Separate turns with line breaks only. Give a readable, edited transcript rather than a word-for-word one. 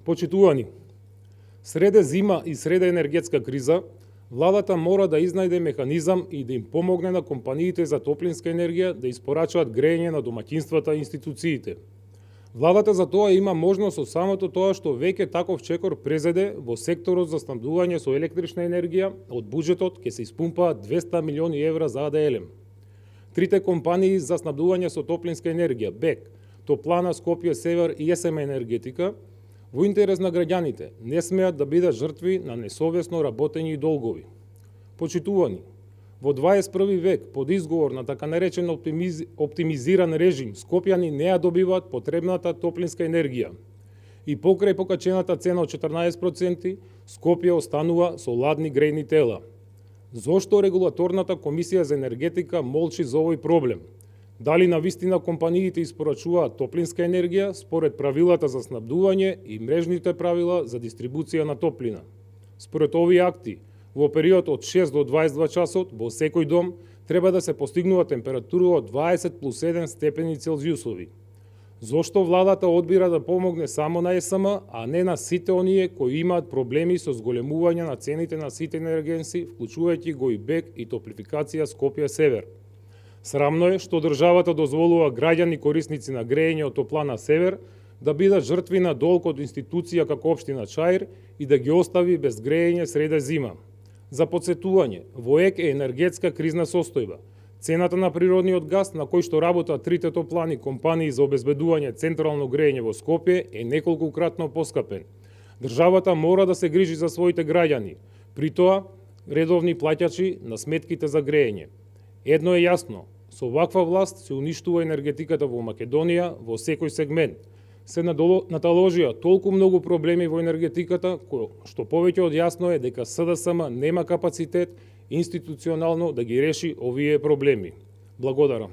Почитувани, среде зима и среде енергетска криза, владата мора да изнајде механизам и да им помогне на компаниите за топлинска енергија да испорачуваат грејење на домаќинствата и институциите. Владата за тоа има можност од самото тоа што веќе таков чекор презеде во секторот за снабдување со електрична енергија, од буџетот ќе се испумпаат 200 милиони евра за АД-Елем. Трите компании за снабдување со топлинска енергија, БЕК, Топлана, Скопје Север и СМ Енергетика, во интерес на граѓаните, не смеат да бидат жртви на несовесно работење и долгови. Почитувани, во 21 век, под изговор на така наречен оптимизиран режим, скопјани не ја добиваат потребната топлинска енергија. И покрај покачената цена од 14%, Скопје останува со ладни грејни тела. Зошто Регулаторната комисија за енергетика молчи за овој проблем? Дали навистина компаниите испорачуваат топлинска енергија според правилата за снабдување и мрежните правила за дистрибуција на топлина? Според овие акти, во период од 6 до 22 часот во секој дом треба да се постигнува температура од 20+1 степени Целзиусови. Зошто владата одбира да помогне само на СМ, а не на сите оние кои имаат проблеми со зголемување на цените на сите енергенси, вклучувајќи го и БЕК и Топлификација Скопје Север? Срамно е што државата дозволува граѓани корисници на грејење од Топлана Север да бидат жртви на долг од институција како општина Чаир и да ги остави без грејење среде зима. За потсетување, во ЕК е енергетска кризна состојба. Цената на природниот газ на кој што работат трите топлани компании за обезбедување централно грејење во Скопје е неколкукратно поскапен. Државата мора да се грижи за своите граѓани, при тоа редовни плаќачи на сметките за грејење. Едно е јасно, со ваква власт се уништува енергетиката во Македонија во секој сегмент. Се наталожија толку многу проблеми во енергетиката, што повеќе од јасно е дека СДСМ нема капацитет институционално да ги реши овие проблеми. Благодарам.